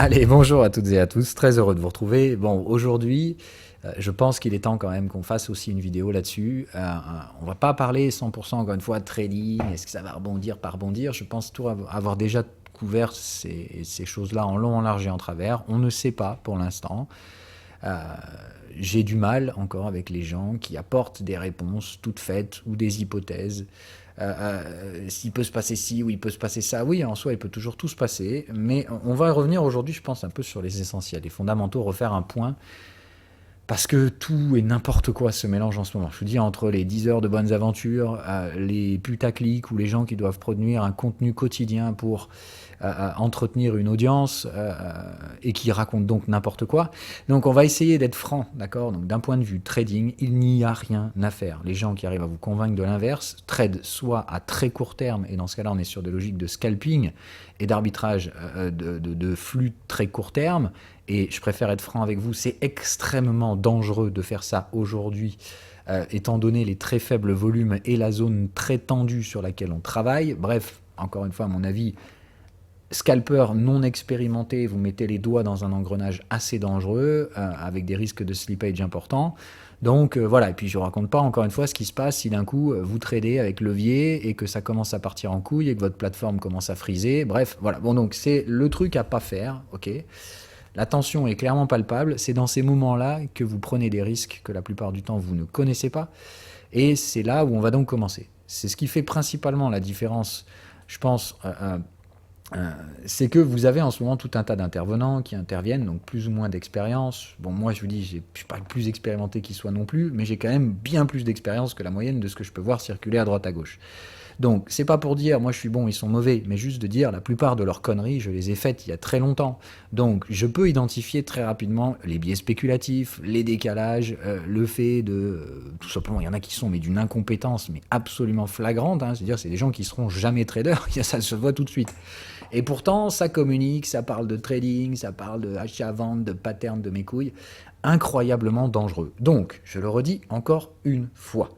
Allez, bonjour à toutes et à tous, très heureux de vous retrouver. Bon, aujourd'hui, je pense qu'il est temps quand même qu'on fasse aussi une vidéo là-dessus. On va pas parler 100% encore une fois de trading, est-ce que ça va rebondir, pas rebondir. Je pense tout avoir déjà couvert ces choses-là en long, en large et en travers. On ne sait pas pour l'instant. Euh, j'ai du mal encore avec les gens qui apportent des réponses toutes faites ou des hypothèses. S'il peut se passer ci ou il peut se passer ça, oui, en soi, il peut toujours tout se passer, mais on va revenir aujourd'hui, je pense, un peu sur les essentiels, les fondamentaux, refaire un point, parce que tout et n'importe quoi se mélange en ce moment. Je vous dis, entre les 10 heures de bonnes aventures, les putaclics ou les gens qui doivent produire un contenu quotidien pour entretenir une audience et qui racontent donc n'importe quoi. Donc on va essayer d'être franc, d'accord. Donc d'un point de vue trading, il n'y a rien à faire. Les gens qui arrivent à vous convaincre de l'inverse trade soit à très court terme, et dans ce cas-là on est sur des logiques de scalping et d'arbitrage de flux très court terme, et je préfère être franc avec vous, c'est extrêmement dangereux de faire ça aujourd'hui, étant donné les très faibles volumes et la zone très tendue sur laquelle on travaille. Bref, encore une fois, à mon avis, scalper non expérimenté, vous mettez les doigts dans un engrenage assez dangereux, avec des risques de slippage importants. Donc voilà, et puis je ne raconte pas encore une fois ce qui se passe si d'un coup vous tradez avec levier et que ça commence à partir en couille et que votre plateforme commence à friser. Bref, voilà. Bon, donc c'est le truc à pas faire, ok. La tension est clairement palpable. C'est dans ces moments-là que vous prenez des risques que la plupart du temps vous ne connaissez pas. Et c'est là où on va donc commencer. C'est ce qui fait principalement la différence, je pense, c'est que vous avez en ce moment tout un tas d'intervenants qui interviennent, donc plus ou moins d'expérience. Bon, moi je vous dis, je ne suis pas le plus expérimenté qui soit non plus, mais j'ai quand même bien plus d'expérience que la moyenne de ce que je peux voir circuler à droite à gauche. Donc, c'est pas pour dire, moi je suis bon, ils sont mauvais, mais juste de dire, la plupart de leurs conneries, je les ai faites il y a très longtemps. Donc, je peux identifier très rapidement les biais spéculatifs, les décalages, le fait de... tout simplement, il y en a qui sont mais d'une incompétence, mais absolument flagrante, hein, c'est-à-dire c'est des gens qui seront jamais traders, ça se voit tout de suite. Et pourtant, ça communique, ça parle de trading, ça parle de achat-vente, de pattern de mes couilles, incroyablement dangereux. Donc, je le redis encore une fois,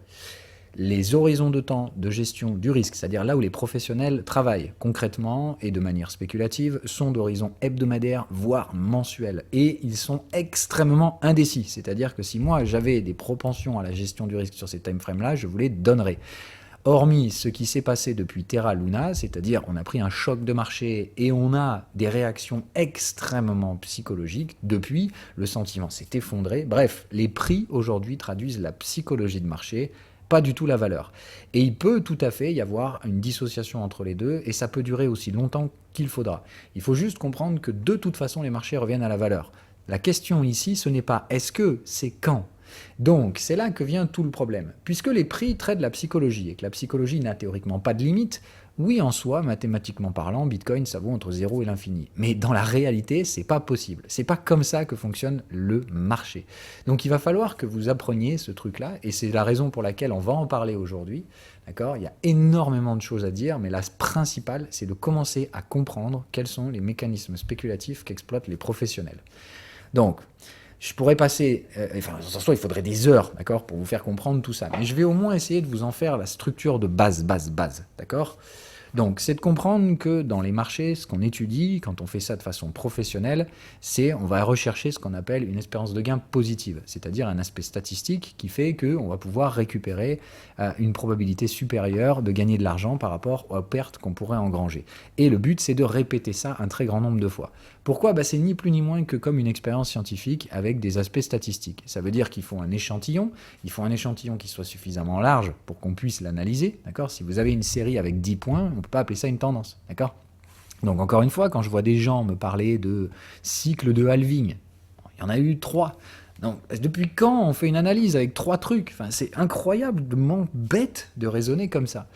les horizons de temps de gestion du risque, c'est-à-dire là où les professionnels travaillent concrètement et de manière spéculative, sont d'horizons hebdomadaires, voire mensuels. Et ils sont extrêmement indécis. C'est-à-dire que si moi j'avais des propensions à la gestion du risque sur ces timeframes-là, je vous les donnerais. Hormis ce qui s'est passé depuis Terra Luna, c'est-à-dire on a pris un choc de marché et on a des réactions extrêmement psychologiques, depuis le sentiment s'est effondré. Bref, les prix aujourd'hui traduisent la psychologie de marché, pas du tout la valeur. Et il peut tout à fait y avoir une dissociation entre les deux, et ça peut durer aussi longtemps qu'il faudra. Il faut juste comprendre que de toute façon les marchés reviennent à la valeur. La question ici, ce n'est pas est-ce que, c'est quand. Donc, c'est là que vient tout le problème. Puisque les prix traitent la psychologie, et que la psychologie n'a théoriquement pas de limite, oui, en soi, mathématiquement parlant, Bitcoin, ça vaut entre 0 et l'infini. Mais dans la réalité, c'est pas possible. C'est pas comme ça que fonctionne le marché. Donc, il va falloir que vous appreniez ce truc-là, et c'est la raison pour laquelle on va en parler aujourd'hui. D'accord ? Il y a énormément de choses à dire, mais la principale, c'est de commencer à comprendre quels sont les mécanismes spéculatifs qu'exploitent les professionnels. Donc, je pourrais passer, enfin, en soi, il faudrait des heures, d'accord, pour vous faire comprendre tout ça. Mais je vais au moins essayer de vous en faire la structure de base, d'accord ? Donc, c'est de comprendre que dans les marchés, ce qu'on étudie, quand on fait ça de façon professionnelle, c'est on va rechercher ce qu'on appelle une espérance de gain positive, c'est-à-dire un aspect statistique qui fait qu'on va pouvoir récupérer une probabilité supérieure de gagner de l'argent par rapport aux pertes qu'on pourrait engranger. Et le but, c'est de répéter ça un très grand nombre de fois. Pourquoi ? C'est ni plus ni moins que comme une expérience scientifique avec des aspects statistiques. Ça veut dire qu'il faut un échantillon, qui soit suffisamment large pour qu'on puisse l'analyser, d'accord ? Si vous avez une série avec 10 points, on ne peut pas appeler ça une tendance, d'accord ? Donc encore une fois, quand je vois des gens me parler de cycle de halving, il y en a eu 3. Donc, depuis quand on fait une analyse avec 3 trucs ? Enfin, c'est incroyablement bête de raisonner comme ça.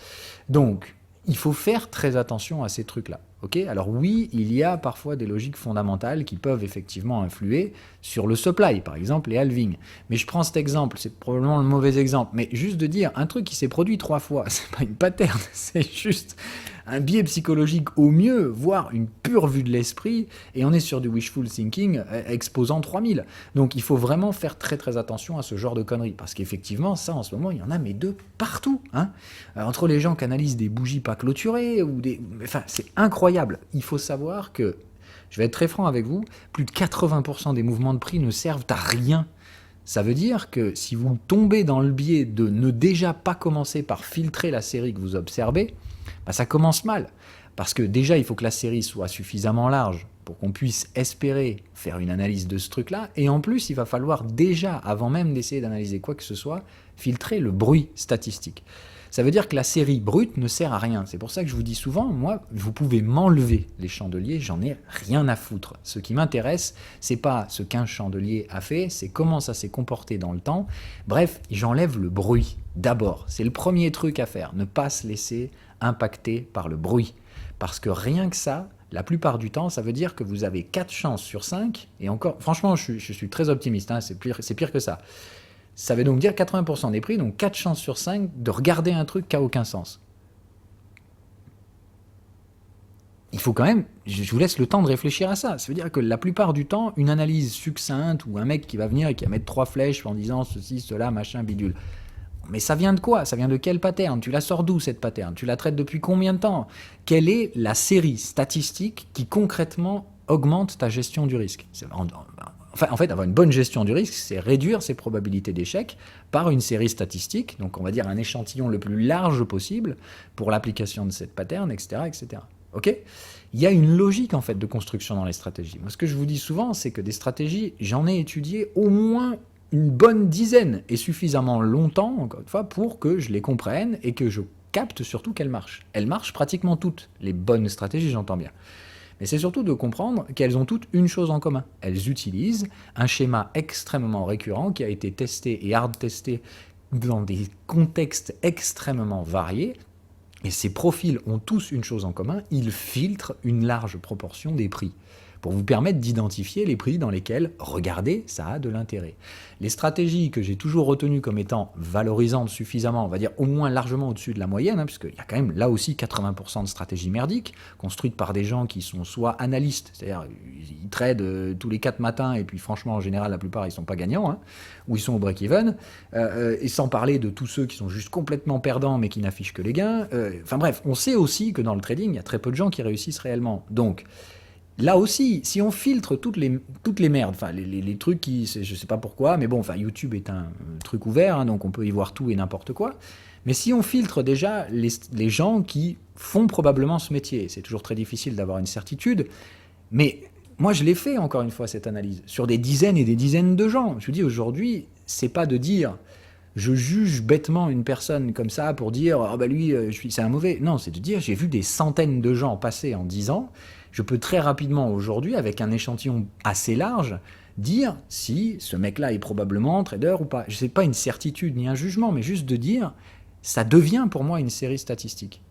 Donc, il faut faire très attention à ces trucs-là. Okay ? Alors oui, il y a parfois des logiques fondamentales qui peuvent effectivement influer sur le supply, par exemple les halvings. Mais je prends cet exemple, c'est probablement le mauvais exemple, mais juste de dire un truc qui s'est produit 3 fois, c'est pas une pattern, c'est juste un biais psychologique au mieux, voire une pure vue de l'esprit, et on est sur du wishful thinking exposant 3000. Donc il faut vraiment faire très très attention à ce genre de conneries, parce qu'effectivement, ça en ce moment, il y en a mais de partout. Hein. Entre les gens qui analysent des bougies pas clôturées, ou des... Enfin, c'est incroyable. Il faut savoir que Je vais être très franc avec vous, plus de 80% des mouvements de prix ne servent à rien. Ça veut dire que si vous tombez dans le biais de ne déjà pas commencer par filtrer la série que vous observez, bah ça commence mal. Parce que déjà, il faut que la série soit suffisamment large pour qu'on puisse espérer faire une analyse de ce truc-là. Et en plus, il va falloir déjà, avant même d'essayer d'analyser quoi que ce soit, filtrer le bruit statistique. Ça veut dire que la série brute ne sert à rien. C'est pour ça que je vous dis souvent, moi, vous pouvez m'enlever les chandeliers, j'en ai rien à foutre. Ce qui m'intéresse, c'est pas ce qu'un chandelier a fait, c'est comment ça s'est comporté dans le temps. Bref, j'enlève le bruit. D'abord, c'est le premier truc à faire, ne pas se laisser impacter par le bruit. Parce que rien que ça, la plupart du temps, ça veut dire que vous avez 4 chances sur 5, et encore, franchement, je suis très optimiste, hein, c'est pire que ça. Ça veut donc dire 80% des prix, donc 4 chances sur 5 de regarder un truc qui n'a aucun sens. Il faut quand même, je vous laisse le temps de réfléchir à ça. Ça veut dire que la plupart du temps, une analyse succincte ou un mec qui va venir et qui va mettre 3 flèches en disant ceci, cela, machin, bidule. Mais ça vient de quoi? Ça vient de quel pattern? Tu la sors d'où cette pattern? Tu la traites depuis combien de temps? Quelle est la série statistique qui concrètement augmente ta gestion du risque? En fait, avoir une bonne gestion du risque, c'est réduire ses probabilités d'échec par une série statistique, donc on va dire un échantillon le plus large possible pour l'application de cette pattern, etc. etc. Ok? Il y a une logique en fait de construction dans les stratégies. Moi, ce que je vous dis souvent, c'est que des stratégies, j'en ai étudié au moins une bonne dizaine et suffisamment longtemps, encore une fois, pour que je les comprenne et que je capte surtout qu'elles marchent. Elles marchent pratiquement toutes, les bonnes stratégies, j'entends bien. Mais c'est surtout de comprendre qu'elles ont toutes une chose en commun. Elles utilisent un schéma extrêmement récurrent qui a été testé et hard-testé dans des contextes extrêmement variés. Et ces profils ont tous une chose en commun, ils filtrent une large proportion des prix pour vous permettre d'identifier les prix dans lesquels, regardez, ça a de l'intérêt. Les stratégies que j'ai toujours retenues comme étant valorisantes suffisamment, on va dire au moins largement au-dessus de la moyenne, hein, puisqu'il y a quand même là aussi 80% de stratégies merdiques, construites par des gens qui sont soit analystes, c'est-à-dire ils tradent tous les 4 matins, et puis franchement en général la plupart ils sont pas gagnants, hein, ou ils sont au break-even, et sans parler de tous ceux qui sont juste complètement perdants mais qui n'affichent que les gains. Enfin bref, on sait aussi que dans le trading, il y a très peu de gens qui réussissent réellement. Donc, là aussi, si on filtre toutes les merdes, enfin les trucs qui, je sais pas pourquoi, mais bon, enfin YouTube est un truc ouvert, hein, donc on peut y voir tout et n'importe quoi. Mais si on filtre déjà les gens qui font probablement ce métier, c'est toujours très difficile d'avoir une certitude, mais moi je l'ai fait encore une fois cette analyse, sur des dizaines et des dizaines de gens. Je vous dis aujourd'hui, c'est pas de dire je juge bêtement une personne comme ça pour dire « Ah bah lui, c'est un mauvais ». Non, c'est de dire j'ai vu des centaines de gens passer en 10 ans. Je peux très rapidement aujourd'hui, avec un échantillon assez large, dire si ce mec-là est probablement trader ou pas. Je sais pas une certitude ni un jugement, mais juste de dire ça devient pour moi une série statistique.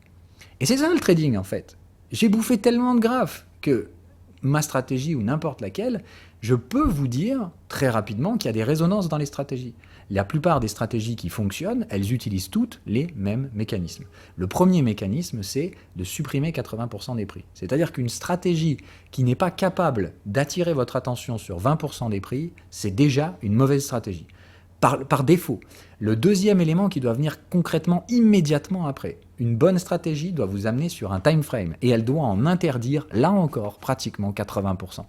Et c'est ça le trading en fait. J'ai bouffé tellement de graphes que ma stratégie ou n'importe laquelle, je peux vous dire très rapidement qu'il y a des résonances dans les stratégies. La plupart des stratégies qui fonctionnent, elles utilisent toutes les mêmes mécanismes. Le premier mécanisme, c'est de supprimer 80% des prix. C'est-à-dire qu'une stratégie qui n'est pas capable d'attirer votre attention sur 20% des prix, c'est déjà une mauvaise stratégie. Par défaut. Le deuxième élément qui doit venir concrètement immédiatement après, une bonne stratégie doit vous amener sur un time frame et elle doit en interdire, là encore, pratiquement 80%.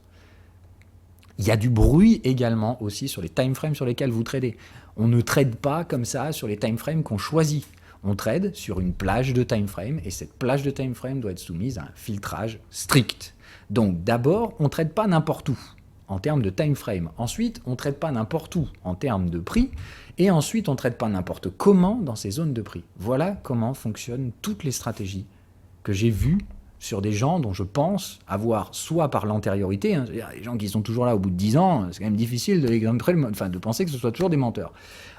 Il y a du bruit également aussi sur les time frames sur lesquels vous tradez. On ne trade pas comme ça sur les time frames qu'on choisit. On trade sur une plage de time frame et cette plage de time frame doit être soumise à un filtrage strict. Donc d'abord, on ne trade pas n'importe où en termes de time frame. Ensuite, on ne trade pas n'importe où en termes de prix. Et ensuite, on ne trade pas n'importe comment dans ces zones de prix. Voilà comment fonctionnent toutes les stratégies que j'ai vues sur des gens dont je pense avoir, soit par l'antériorité, hein, c'est-à-dire les gens qui sont toujours là au bout de 10 ans, c'est quand même difficile de penser que ce soit toujours des menteurs.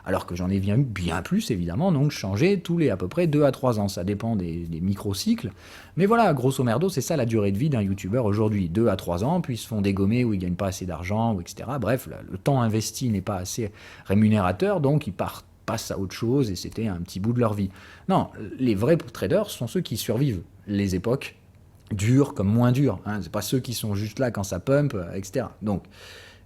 Alors que j'en ai vu bien plus, évidemment, donc changer tous les à peu près 2 à 3 ans. Ça dépend des micro-cycles. Mais voilà, grosso merdo, c'est ça la durée de vie d'un youtubeur aujourd'hui. 2 à 3 ans, puis ils se font dégommer ou ils ne gagnent pas assez d'argent, etc. Bref, le temps investi n'est pas assez rémunérateur, donc ils passent à autre chose et c'était un petit bout de leur vie. Non, les vrais traders sont ceux qui survivent les époques durs comme moins durs. Hein. C'est pas ceux qui sont juste là quand ça pump, etc. Donc,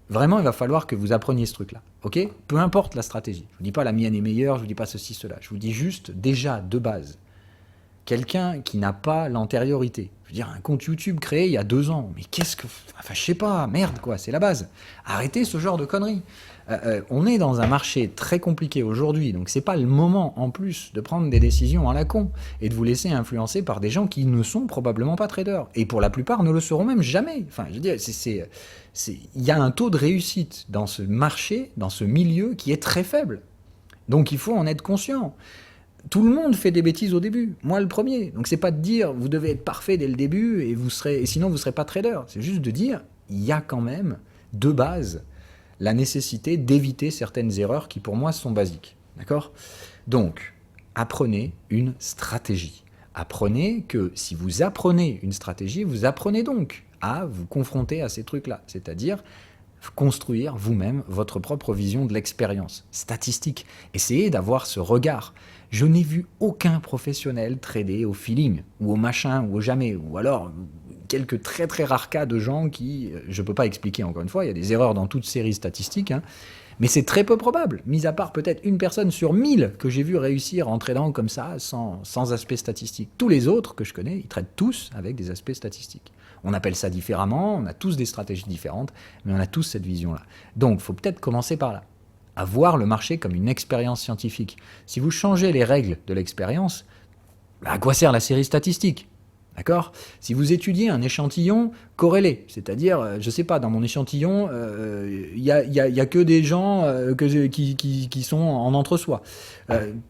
vraiment, il va falloir que vous appreniez ce truc-là. Ok ? Peu importe la stratégie. Je vous dis pas la mienne est meilleure, je vous dis pas ceci, cela. Je vous dis juste, déjà, de base, quelqu'un qui n'a pas l'antériorité. veux dire, un compte YouTube créé il y a 2 ans, mais qu'est-ce que... Enfin, je sais pas, merde, quoi, c'est la base. Arrêtez ce genre de conneries. On est dans un marché très compliqué aujourd'hui, donc c'est pas le moment, en plus, de prendre des décisions à la con et de vous laisser influencer par des gens qui ne sont probablement pas traders. Et pour la plupart, ne le seront même jamais. Enfin, je veux dire, il y a un taux de réussite dans ce marché, dans ce milieu, qui est très faible. Donc il faut en être conscient. Tout le monde fait des bêtises au début, moi le premier. Donc c'est pas de dire vous devez être parfait dès le début et sinon vous serez pas trader. C'est juste de dire il y a quand même de base la nécessité d'éviter certaines erreurs qui pour moi sont basiques. D'accord ? Donc apprenez une stratégie. Apprenez que si vous apprenez une stratégie, vous apprenez donc à vous confronter à ces trucs-là, c'est-à-dire construire vous-même votre propre vision de l'expérience statistique. Essayez d'avoir ce regard. Je n'ai vu aucun professionnel trader au feeling, ou au machin, ou au jamais, ou alors quelques très très rares cas de gens qui, je ne peux pas expliquer encore une fois, il y a des erreurs dans toute série statistique, hein, mais c'est très peu probable, mis à part peut-être une personne sur 1000 que j'ai vu réussir en tradant comme ça, sans aspect statistique. Tous les autres que je connais, ils traitent tous avec des aspects statistiques. On appelle ça différemment, on a tous des stratégies différentes, mais on a tous cette vision-là. Donc, il faut peut-être commencer par là, à voir le marché comme une expérience scientifique. Si vous changez les règles de l'expérience, à quoi sert la série statistique ? D'accord ? Si vous étudiez un échantillon corrélé, c'est-à-dire, je ne sais pas, dans mon échantillon, il y a que des gens qui sont en entre-soi.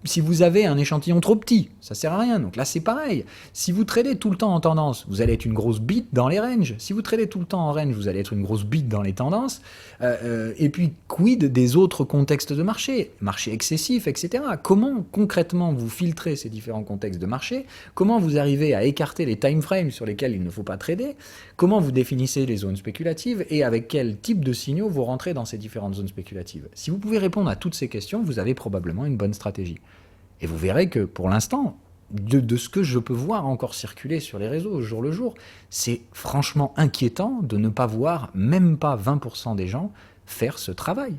Si vous avez un échantillon trop petit, ça ne sert à rien. Donc là, c'est pareil. Si vous tradez tout le temps en tendance, vous allez être une grosse bite dans les ranges. Si vous tradez tout le temps en range, vous allez être une grosse bite dans les tendances. Et puis, quid des autres contextes de marché ? Marché excessif, etc. Comment concrètement vous filtrez ces différents contextes de marché ? Comment vous arrivez à écarter les time frames sur lesquels il ne faut pas trader ? Comment vous définissez les zones spéculatives et avec quel type de signaux vous rentrez dans ces différentes zones spéculatives ? Si vous pouvez répondre à toutes ces questions, vous avez probablement une bonne stratégie. Et vous verrez que pour l'instant, de ce que je peux voir encore circuler sur les réseaux au jour le jour, c'est franchement inquiétant de ne pas voir même pas 20% des gens faire ce travail.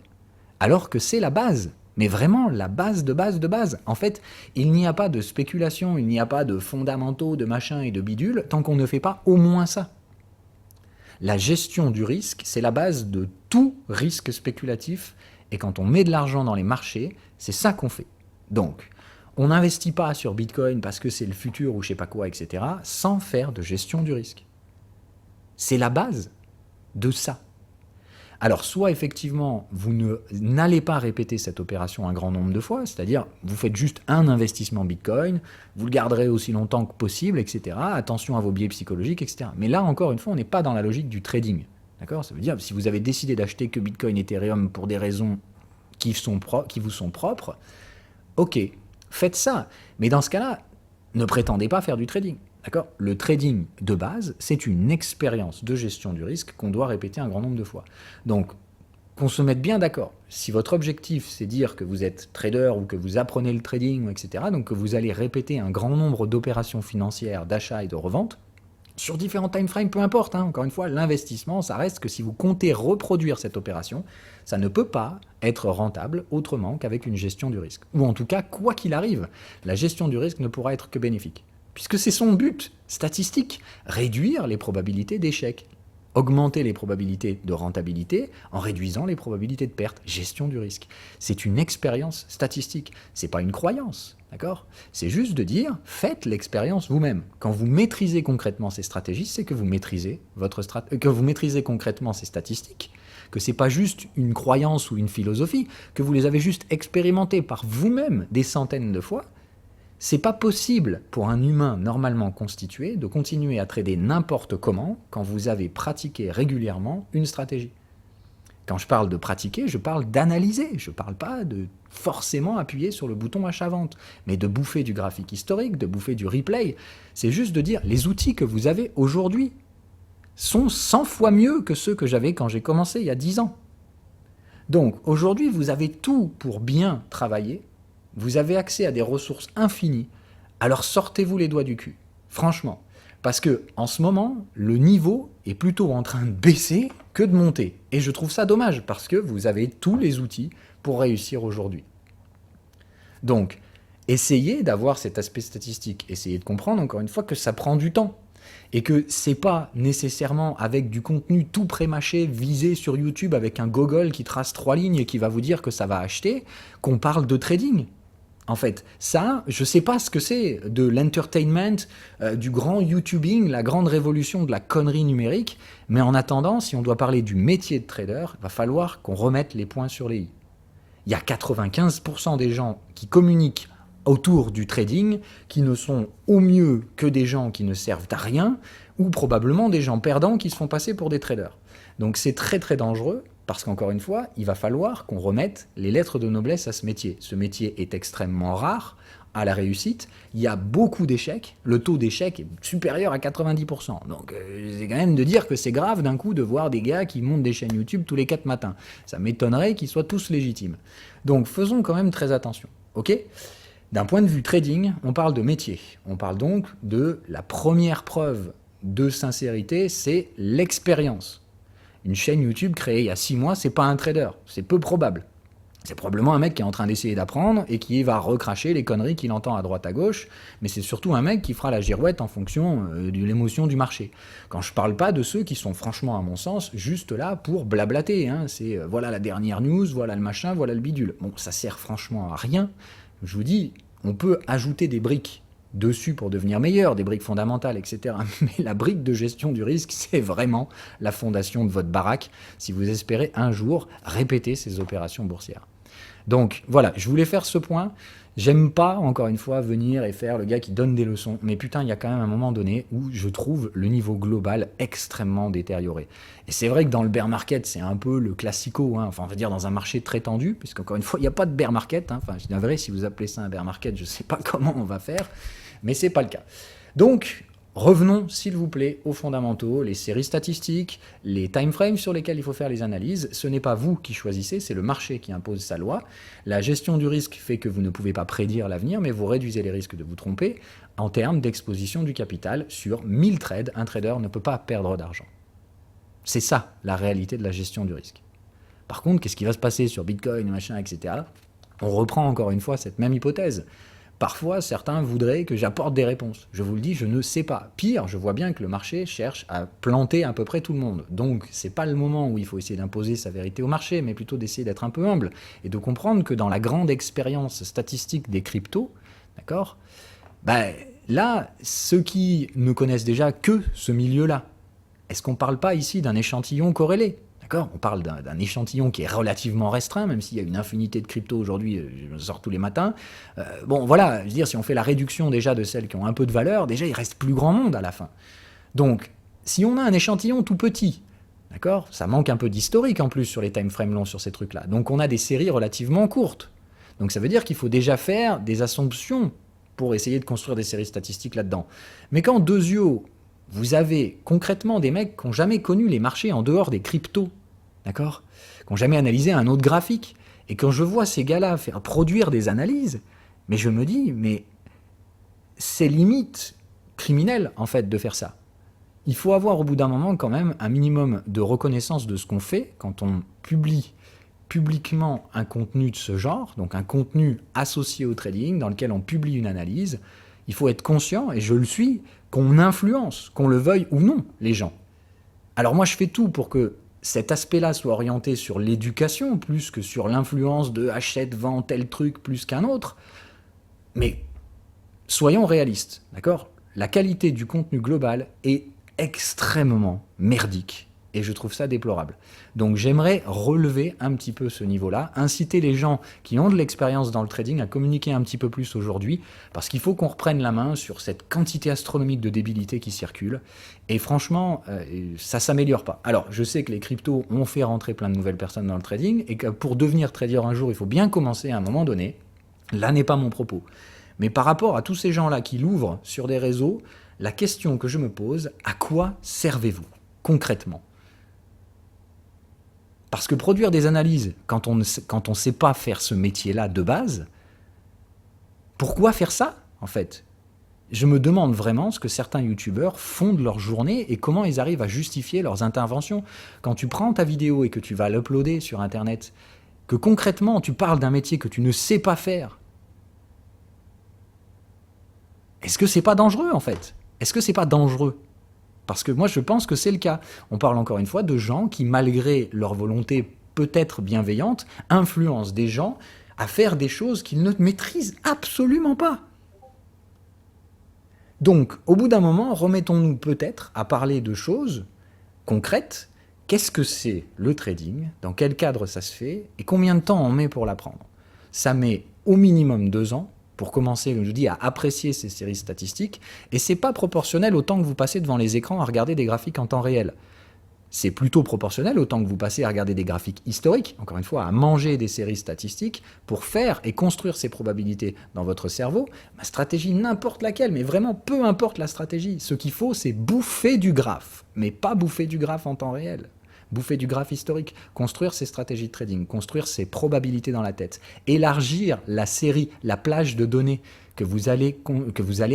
Alors que c'est la base. Mais vraiment, la base de base de base. En fait, il n'y a pas de spéculation, il n'y a pas de fondamentaux, de machin et de bidule, tant qu'on ne fait pas au moins ça. La gestion du risque, c'est la base de tout risque spéculatif. Et quand on met de l'argent dans les marchés, c'est ça qu'on fait. Donc, on n'investit pas sur Bitcoin parce que c'est le futur ou je sais pas quoi, etc., sans faire de gestion du risque. C'est la base de ça. Alors, soit effectivement, vous n'allez pas répéter cette opération un grand nombre de fois, c'est-à-dire vous faites juste un investissement Bitcoin, vous le garderez aussi longtemps que possible, etc. Attention à vos biais psychologiques, etc. Mais là, encore une fois, on n'est pas dans la logique du trading. D'accord ? Ça veut dire, si vous avez décidé d'acheter que Bitcoin et Ethereum pour des raisons qui vous sont propres, ok, faites ça. Mais dans ce cas-là, ne prétendez pas faire du trading. D'accord ? Le trading de base, c'est une expérience de gestion du risque qu'on doit répéter un grand nombre de fois. Donc, qu'on se mette bien d'accord. Si votre objectif, c'est dire que vous êtes trader ou que vous apprenez le trading, etc., donc que vous allez répéter un grand nombre d'opérations financières d'achat et de revente, sur différents time frames, peu importe, hein, encore une fois, l'investissement, ça reste que si vous comptez reproduire cette opération, ça ne peut pas être rentable autrement qu'avec une gestion du risque. Ou en tout cas, quoi qu'il arrive, la gestion du risque ne pourra être que bénéfique. Puisque c'est son but statistique, réduire les probabilités d'échec, augmenter les probabilités de rentabilité en réduisant les probabilités de perte, gestion du risque. C'est une expérience statistique, c'est pas une croyance, d'accord ? C'est juste de dire, faites l'expérience vous-même. Quand vous maîtrisez concrètement ces stratégies, c'est que vous maîtrisez que vous maîtrisez concrètement ces statistiques, que c'est pas juste une croyance ou une philosophie, que vous les avez juste expérimentées par vous-même des centaines de fois. C'est pas possible pour un humain normalement constitué de continuer à trader n'importe comment quand vous avez pratiqué régulièrement une stratégie. Quand je parle de pratiquer, je parle d'analyser. Je parle pas de forcément appuyer sur le bouton achat-vente, mais de bouffer du graphique historique, de bouffer du replay. C'est juste de dire, les outils que vous avez aujourd'hui sont 100 fois mieux que ceux que j'avais quand j'ai commencé il y a 10 ans. Donc aujourd'hui, vous avez tout pour bien travailler. Vous avez accès à des ressources infinies, alors sortez-vous les doigts du cul, franchement. Parce que en ce moment, le niveau est plutôt en train de baisser que de monter. Et je trouve ça dommage, parce que vous avez tous les outils pour réussir aujourd'hui. Donc, essayez d'avoir cet aspect statistique, essayez de comprendre encore une fois que ça prend du temps. Et que c'est pas nécessairement avec du contenu tout pré-mâché, visé sur YouTube avec un gogol qui trace 3 lignes et qui va vous dire que ça va acheter, qu'on parle de trading. En fait, ça, je sais pas ce que c'est de l'entertainment, du grand YouTubing, la grande révolution de la connerie numérique, mais en attendant, si on doit parler du métier de trader, il va falloir qu'on remette les points sur les i. Il y a 95% des gens qui communiquent autour du trading qui ne sont au mieux que des gens qui ne servent à rien ou probablement des gens perdants qui se font passer pour des traders. Donc c'est très très dangereux parce qu'encore une fois, il va falloir qu'on remette les lettres de noblesse à ce métier. Ce métier est extrêmement rare à la réussite. Il y a beaucoup d'échecs. Le taux d'échec est supérieur à 90%. Donc c'est quand même de dire que c'est grave d'un coup de voir des gars qui montent des chaînes YouTube tous les 4 matins. Ça m'étonnerait qu'ils soient tous légitimes. Donc faisons quand même très attention. Ok ? D'un point de vue trading, on parle de métier. On parle donc de la première preuve de sincérité, c'est l'expérience. Une chaîne YouTube créée il y a 6 mois, c'est pas un trader, c'est peu probable. C'est probablement un mec qui est en train d'essayer d'apprendre et qui va recracher les conneries qu'il entend à droite à gauche, mais c'est surtout un mec qui fera la girouette en fonction de l'émotion du marché. Quand je parle pas de ceux qui sont franchement, à mon sens, juste là pour blablater. Hein. C'est voilà la dernière news, voilà le machin, voilà le bidule. Bon, ça sert franchement à rien. Je vous dis, on peut ajouter des briques dessus pour devenir meilleur, des briques fondamentales, etc. Mais la brique de gestion du risque, c'est vraiment la fondation de votre baraque si vous espérez un jour répéter ces opérations boursières. Donc voilà, je voulais faire ce point. J'aime pas, encore une fois, venir et faire le gars qui donne des leçons, mais putain, il y a quand même un moment donné où je trouve le niveau global extrêmement détérioré. Et c'est vrai que dans le bear market, c'est un peu le classico, hein. Enfin, on va dire dans un marché très tendu, puisqu'encore une fois, il n'y a pas de bear market, hein. Enfin, je dis la vraie, si vous appelez ça un bear market, je sais pas comment on va faire, mais c'est pas le cas. Donc, revenons, s'il vous plaît, aux fondamentaux, les séries statistiques, les time frames sur lesquels il faut faire les analyses. Ce n'est pas vous qui choisissez, c'est le marché qui impose sa loi. La gestion du risque fait que vous ne pouvez pas prédire l'avenir, mais vous réduisez les risques de vous tromper en termes d'exposition du capital. Sur 1000 trades, un trader ne peut pas perdre d'argent. C'est ça, la réalité de la gestion du risque. Par contre, qu'est-ce qui va se passer sur Bitcoin, machin, etc. On reprend encore une fois cette même hypothèse. Parfois, certains voudraient que j'apporte des réponses. Je vous le dis, je ne sais pas. Pire, je vois bien que le marché cherche à planter à peu près tout le monde. Donc, c'est pas le moment où il faut essayer d'imposer sa vérité au marché, mais plutôt d'essayer d'être un peu humble et de comprendre que dans la grande expérience statistique des cryptos, d'accord, là, ceux qui ne connaissent déjà que ce milieu-là, est-ce qu'on ne parle pas ici d'un échantillon corrélé ? On parle d'un échantillon qui est relativement restreint, même s'il y a une infinité de cryptos aujourd'hui, je sors tous les matins. Bon, voilà, je veux dire, si on fait la réduction déjà de celles qui ont un peu de valeur, déjà, il reste plus grand monde à la fin. Donc, si on a un échantillon tout petit, d'accord, ça manque un peu d'historique en plus sur les time frames longs sur ces trucs-là. Donc, on a des séries relativement courtes. Donc, ça veut dire qu'il faut déjà faire des assumptions pour essayer de construire des séries statistiques là-dedans. Mais quand deux yeux, vous avez concrètement des mecs qui n'ont jamais connu les marchés en dehors des cryptos, d'accord, qui n'ont jamais analysé un autre graphique. Et quand je vois ces gars-là faire produire des analyses, mais je me dis, mais c'est limite criminel, en fait, de faire ça. Il faut avoir au bout d'un moment quand même un minimum de reconnaissance de ce qu'on fait quand on publie publiquement un contenu de ce genre, donc un contenu associé au trading, dans lequel on publie une analyse. Il faut être conscient, et je le suis, qu'on influence, qu'on le veuille ou non, les gens. Alors moi, je fais tout pour que cet aspect-là soit orienté sur l'éducation plus que sur l'influence de achète, vend tel truc plus qu'un autre. Mais soyons réalistes, d'accord ? La qualité du contenu global est extrêmement merdique. Et je trouve ça déplorable. Donc j'aimerais relever un petit peu ce niveau-là, inciter les gens qui ont de l'expérience dans le trading à communiquer un petit peu plus aujourd'hui, parce qu'il faut qu'on reprenne la main sur cette quantité astronomique de débilité qui circule. Et franchement, ça s'améliore pas. Alors, je sais que les cryptos ont fait rentrer plein de nouvelles personnes dans le trading, et que pour devenir trader un jour, il faut bien commencer à un moment donné. Là n'est pas mon propos. Mais par rapport à tous ces gens-là qui l'ouvrent sur des réseaux, la question que je me pose, à quoi servez-vous concrètement ? Parce que produire des analyses, quand on ne sait pas faire ce métier-là de base, pourquoi faire ça, en fait ? Je me demande vraiment ce que certains youtubeurs font de leur journée et comment ils arrivent à justifier leurs interventions. Quand tu prends ta vidéo et que tu vas l'uploader sur Internet, que concrètement tu parles d'un métier que tu ne sais pas faire, est-ce que c'est pas dangereux, en fait ? Est-ce que c'est pas dangereux ? Parce que moi, je pense que c'est le cas. On parle encore une fois de gens qui, malgré leur volonté peut-être bienveillante, influencent des gens à faire des choses qu'ils ne maîtrisent absolument pas. Donc, au bout d'un moment, remettons-nous peut-être à parler de choses concrètes. Qu'est-ce que c'est le trading? Dans quel cadre ça se fait? Et combien de temps on met pour l'apprendre? Ça met au minimum 2 ans pour commencer, comme je dis, à apprécier ces séries statistiques. Et c'est pas proportionnel au temps que vous passez devant les écrans à regarder des graphiques en temps réel. C'est plutôt proportionnel au temps que vous passez à regarder des graphiques historiques, encore une fois, à manger des séries statistiques pour faire et construire ces probabilités dans votre cerveau. Ma stratégie, n'importe laquelle, mais vraiment peu importe la stratégie. Ce qu'il faut, c'est bouffer du graphe, mais pas bouffer du graphe en temps réel. Bouffer du graphe historique, construire ses stratégies de trading, construire ses probabilités dans la tête, élargir la série, la plage de données que vous allez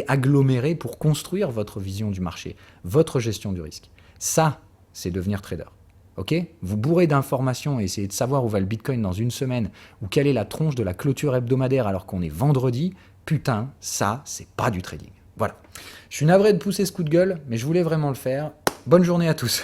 agglomérer pour construire votre vision du marché, votre gestion du risque. Ça, c'est devenir trader. Ok? Vous bourrez d'informations et essayez de savoir où va le Bitcoin dans une semaine ou quelle est la tronche de la clôture hebdomadaire alors qu'on est vendredi. Putain, ça, c'est pas du trading. Voilà. Je suis navré de pousser ce coup de gueule, mais je voulais vraiment le faire. Bonne journée à tous.